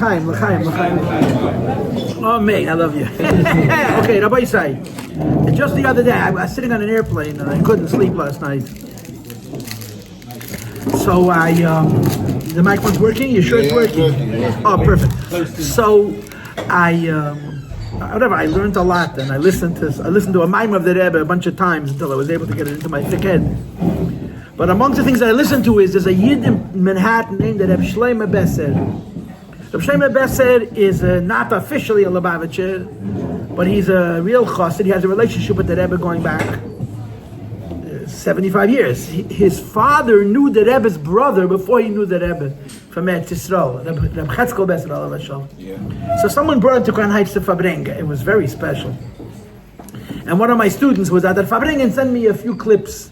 L'chaim. Oh, man, I love you. Okay, Rabbi Yossi. Just the other day, I was sitting on an airplane and I couldn't sleep last night. So the microphone's working? You sure it's working? Oh, perfect. So I learned a lot, and I listened to a mime of the Rebbe a bunch of times until I was able to get it into my thick head. But amongst the things that I listened to is there's a Yid in Manhattan named Rebbe Shlomo Besser. Rebbe Shlomo Besser is not officially a Lubavitcher, but he's a real chassid. He has a relationship with the Rebbe going back 75 years. His father knew the Rebbe's brother before he knew the Rebbe from Eretz Yisrael, Rebbe Chetzkel Besser. So someone brought him to Crown Heights to Fabrenga. It was very special. And one of my students was at Fabrenga and sent me a few clips.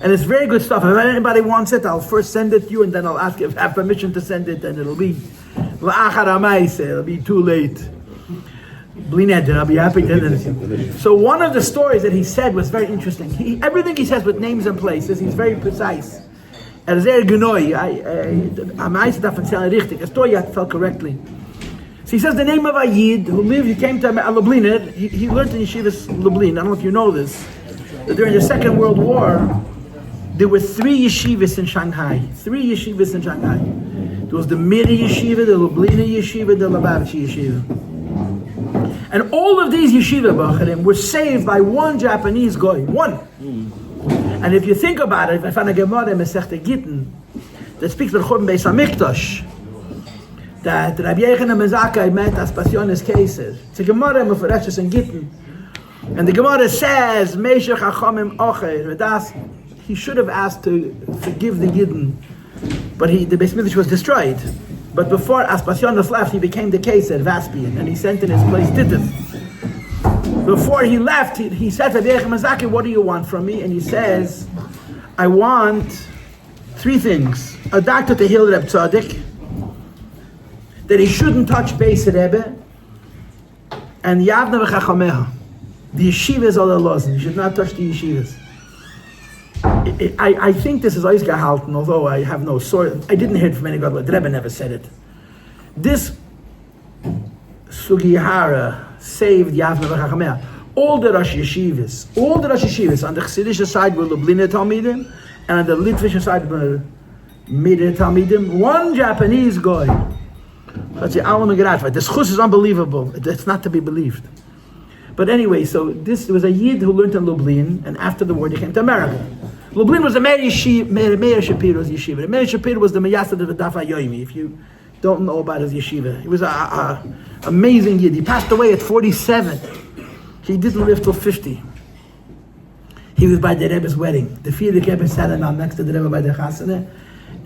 And it's very good stuff. If anybody wants it, I'll first send it to you, and then I'll ask if I have permission to send it, and it'll be too late. I'll be happy to. So one of the stories that he said was very interesting. Everything he says with names and places, he's very precise. A story you have to tell correctly. So he says the name of a Yid who lived, he came to Lublin. He learned in Yeshivas Lublin. I don't know if you know this. That during the Second World War, there were 3 yeshivas in Shanghai. 3 yeshivas in Shanghai. There was the Mir Yeshiva, the Lublina Yeshiva, the Lubavitcher Yeshiva. And all of these yeshiva bacharim were saved by one Japanese guy. One. And if you think about it, I found a Gemara in Masechta Gittin that speaks of Churban Beis Hamikdash, that Rabbi Yochanan ben Zakkai met Aspasionis cases. It's a Gemara in Mefareshus and Gittin. And the Gemara says, Meshech Chachamim Ocher, he should have asked to forgive the Yidden, but the Beis Mikdash was destroyed. But before Aspasionis left, he became the Keser, Vaspian, and he sent in his place Titus. Before he left, he said to Rabbi Yochanan ben Zakkai, what do you want from me? And he says, I want 3 things. A doctor to heal Reb Tzaddik, that he shouldn't touch Beis Rebbe, and Yavna v'chachameha. The yeshivas are the laws, and you should not touch the yeshivas. I think this is always gehalten, although I have no source. I didn't hear it from any God, but the Rebbe never said it. This Sugihara saved Yavna v'chachameha. All the Rosh Yeshivas on the Chassidish side were Lublina Talmidim, and on the Litvish side were Midr Talmidim. One Japanese guy. The schus is unbelievable. It's not to be believed. But anyway, so this was a Yid who learned in Lublin, and after the war he came to America. Lublin was the Meir Shapiro's yeshiva. Meir Shapiro was the Meyasad of the Daf HaYomi, if you don't know about his yeshiva. He was an amazing Yid. He passed away at 47. He didn't live till 50. He was by the Rebbe's wedding. The Frierdiker Rebbe sat down next to the Rebbe by the Chasana,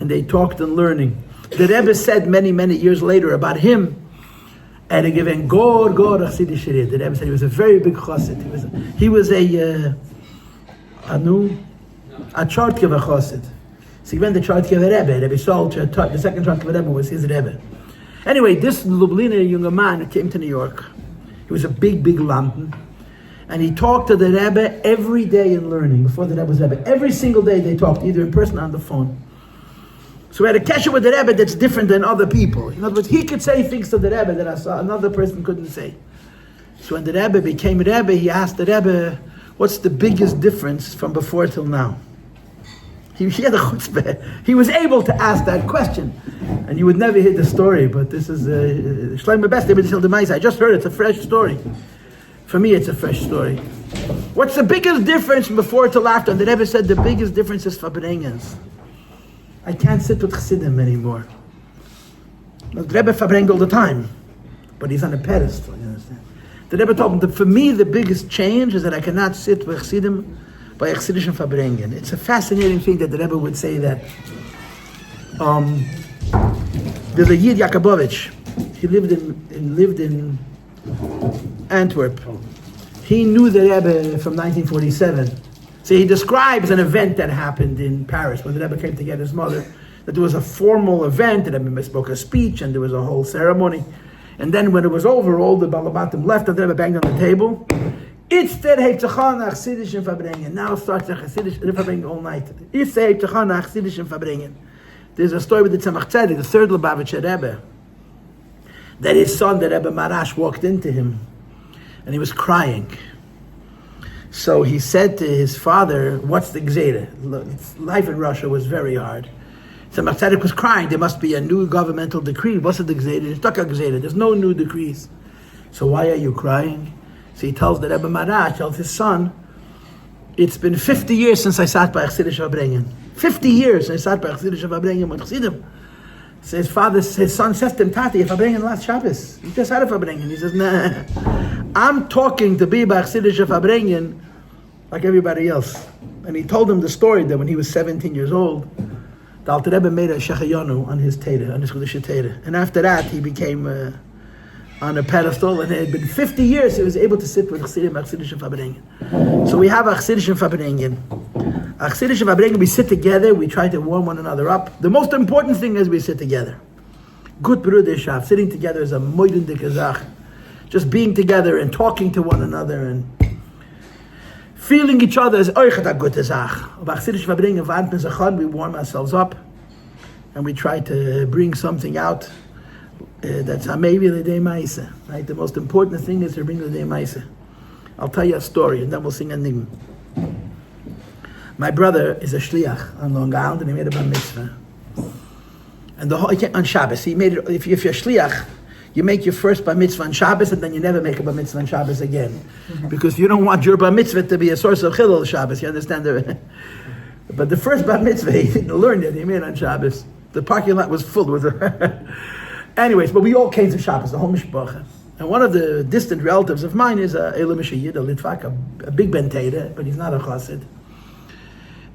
and they talked and learning. The Rebbe said many, many years later about him, and he given God Chassidus Shireh. The Rebbe said he was a very big chassid. He was a Chartkever chassid. So he went to Chartkever Rebbe. Rebbe Sol, the second Chartkever Rebbe was his Rebbe. Anyway, this Lubliner younger man came to New York. He was a big lampen. And he talked to the Rebbe every day in learning, before the Rebbe was Rebbe. Every single day they talked, either in person or on the phone. So we had a kesher with the Rebbe that's different than other people. In other words, he could say things to the Rebbe that another person couldn't say. So when the Rebbe became Rebbe, he asked the Rebbe, what's the biggest difference from before till now? He had a chutzpah. He was able to ask that question. And you would never hear the story, but this is Shlomo Besser. I just heard it. It's a fresh story. For me, it's a fresh story. What's the biggest difference from before till after? And the Rebbe said the biggest difference is Fabrengens. I can't sit with Chassidim anymore. The Rebbe Fabrengt all the time, but he's on a pedestal, you understand? The Rebbe told him that for me the biggest change is that I cannot sit with Chassidim by Chassidish and Fabrengen. It's a fascinating thing that the Rebbe would say that. There's a Yid Yakubovich. He lived in Antwerp. He knew the Rebbe from 1947. So he describes an event that happened in Paris when the Rebbe came to get his mother, that there was a formal event, and the Rebbe spoke a speech, and there was a whole ceremony. And then when it was over, all the Balabatim left, and the Rebbe banged on the table. It's der Heiptachon Chassidus and Fabrengen. Now starts the Chassidus and Fabrengen all night. It's the Heiptachon Chassidus and Fabrengen. There's a story with the Tzemach Tzedek, the third Lubavitcher Rebbe. that his son, the Rebbe Marash, walked into him, and he was crying. So he said to his father, "What's the gzeira?" Life in Russia was very hard. So Machon was crying. There must be a new governmental decree. What's the gzeira? There's not a gzeira. There's no new decrees. So why are you crying? So he tells the Rebbe Marash, tells his son, "It's been 50 years since I sat by Chassidus Vabrengen. 50 years since I sat by Chassidus Vabrengen with Chassidim." So his son says to him, "Tati, if I bring in last Shabbos, you just had a Fabrengen." He says, "Nah, I'm talking to be by Chassidus Fabrengen like everybody else." And he told him the story that when he was 17 years old, the Alter Rebbe made a shechayonu on his Teda, on his Chudash Teda. And after that, he became on a pedestal, and it had been 50 years he was able to sit with Chassidim Fabrengen. So we have a Chassidim Fabrengen. Achei Temimim, we sit together, we try to warm one another up. The most important thing is we sit together. Good Bruderschaft, sitting together is a moidendike zach. Just being together and talking to one another and feeling each other is oichet a gute zach. Achei Temimim, we warm ourselves up and we try to bring something out that's maybe the day ma'isa. Right? The most important thing is to bring the day ma'isa. I'll tell you a story and then we'll sing a niggun. My brother is a shliach on Long Island, and he made a bar mitzvah. And on Shabbos, he made it. If you're shliach, you make your first bar mitzvah on Shabbos, and then you never make a bar mitzvah on Shabbos again, because you don't want your bar mitzvah to be a source of chilul Shabbos. You understand? But the first bar mitzvah, he didn't learn it. He made on Shabbos. The parking lot was full with anyways, but we all came to Shabbos, the whole mishpacha. And one of the distant relatives of mine is a Elam Yid, a Litvak, a big Ben Teda, but he's not a chassid.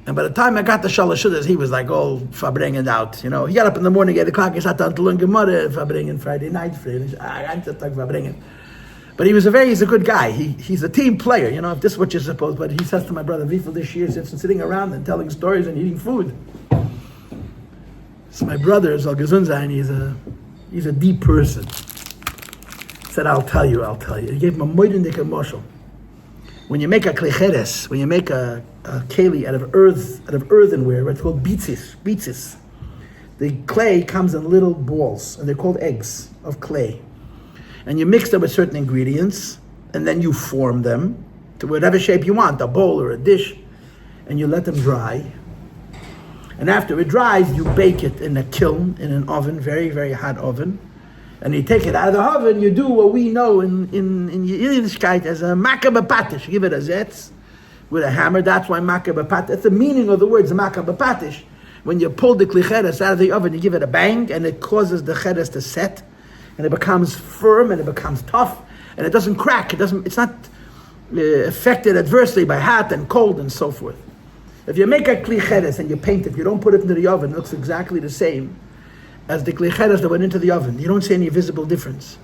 And by the time I got to Shalosh Shudas, he was like all Fabrengen out. You know, he got up in the morning, 8 o'clock, he sat down to learn Gemara, Fabrengen Friday night, I just talk Fabrengen. But he's a good guy. He's a team player, you know, if this is what you're supposed, but he says to my brother, Vifel this year, sitting around and telling stories and eating food. So my brother is Al Gezunzain, he's a deep person. He said, I'll tell you. He gave him a moidendike moshel. When you make a lyhadus, when you make a keli out of earthenware, it's called bitzis. The clay comes in little balls, and they're called eggs of clay. And you mix them with certain ingredients, and then you form them to whatever shape you want, a bowl or a dish, and you let them dry. And after it dries, you bake it in a kiln, in an oven, very, very hot oven. And you take it out of the oven, you do what we know in Yiddishkeit as a makah b'patish. Give it a zetz with a hammer. That's why makah b'patish. That's the meaning of the words makah b'patish. When you pull the lyhadus out of the oven, you give it a bang, and it causes the lyhadus to set, and it becomes firm, and it becomes tough, and it doesn't crack. It's not affected adversely by hot and cold and so forth. If you make a lyhadus and you paint it, you don't put it into the oven, it looks exactly the same as the lyhadus that went into the oven. You don't see any visible difference.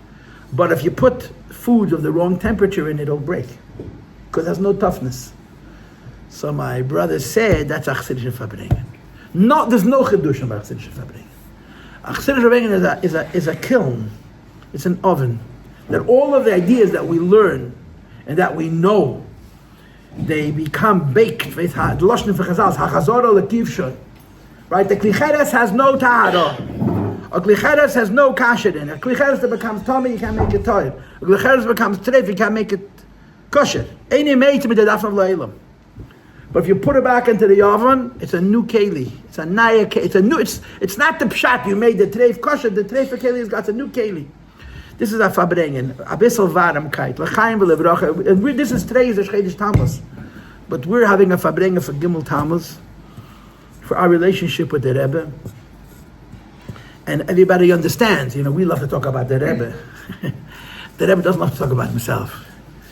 But if you put food of the wrong temperature in, it'll break, because it has no toughness. So my brother said, that's Achei Temimim. No, there's no chidush about Achei Temimim. Achei Temimim is a kiln. It's an oven. That all of the ideas that we learn and that we know, they become baked. Right? The lyhadus has no tahara. A lyhadus has no kasher in it. A lyhadus that becomes tummy, you can't make it toy. A lyhadus becomes treif, you can't make it kosher. But if you put it back into the oven, it's a new keli. It's a naya keli. It's not the pshat you made the treif kosher. The treif keli has got a new keli. This is a fabrengen, a bissel varmkeit, l'chaim v'levracha. And this is today's Chodesh Tammuz. But we're having a fabrengen for Gimel Tammuz, for our relationship with the Rebbe. And everybody understands, you know, we love to talk about the Rebbe. The Rebbe doesn't love to talk about himself.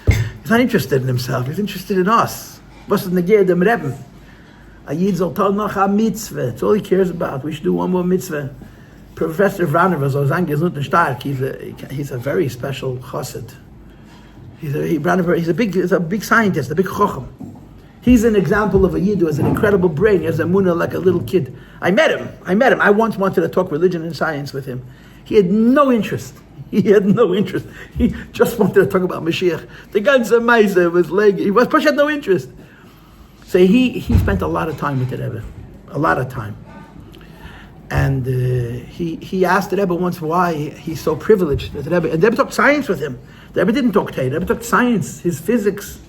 He's not interested in himself, he's interested in us. What's the negir dem Rebbe? A Yid zol tol noch a mitzvah. That's all he cares about. We should do one more mitzvah. Professor Vranover, so gesund und stark, he's a very special chassid. He's a big scientist, a big chochem. He's an example of a Yid who has an incredible brain. He has a munah like a little kid. I met him. I once wanted to talk religion and science with him. He had no interest. He just wanted to talk about Mashiach. The ganze Meise was leg. He had no interest. So he spent a lot of time with the Rebbe. A lot of time. And he asked the Rebbe once why he's so privileged. And the Rebbe talked science with him. The Rebbe didn't talk Torah. The Rebbe talked science, his physics.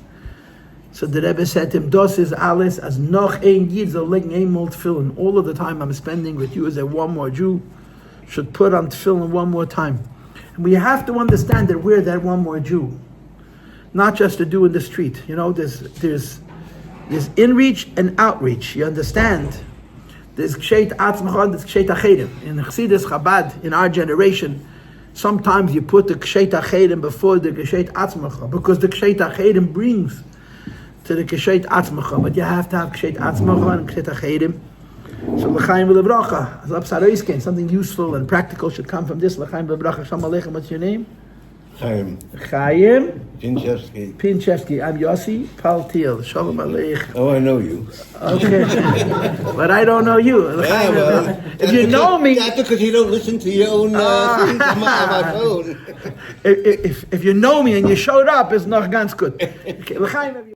So the Rebbe said to him, "Das is alles as noch ein Yid zal legen einmal tefillin." All of the time I'm spending with you as a one more Jew should put on tefillin one more time. And we have to understand that we're that one more Jew, not just to do in the street. You know, there's in-reach and outreach. You understand? There's Achei Temimim, there's Achei Temimim. In Chassidus Chabad, in our generation, sometimes you put the Achei Temimim before the Achei Temimim because the Achei Temimim brings to the Achei Temimim, but you have to have Achei Temimim and Achei Temimim. So l'chaim v'lebracha, something useful and practical should come from this. L'chaim v'lebracha. Shalom aleichem. What's your name? Chaim. Chaim Pinchevsky. I'm Yossi Paltiel. Shalom aleichem. Oh, I know you. Okay, but I don't know you. Yeah, well, if you know me, that's because you don't listen to your own things on my phone. if you know me and you showed up, it's not ganz good. Okay, l'chaim.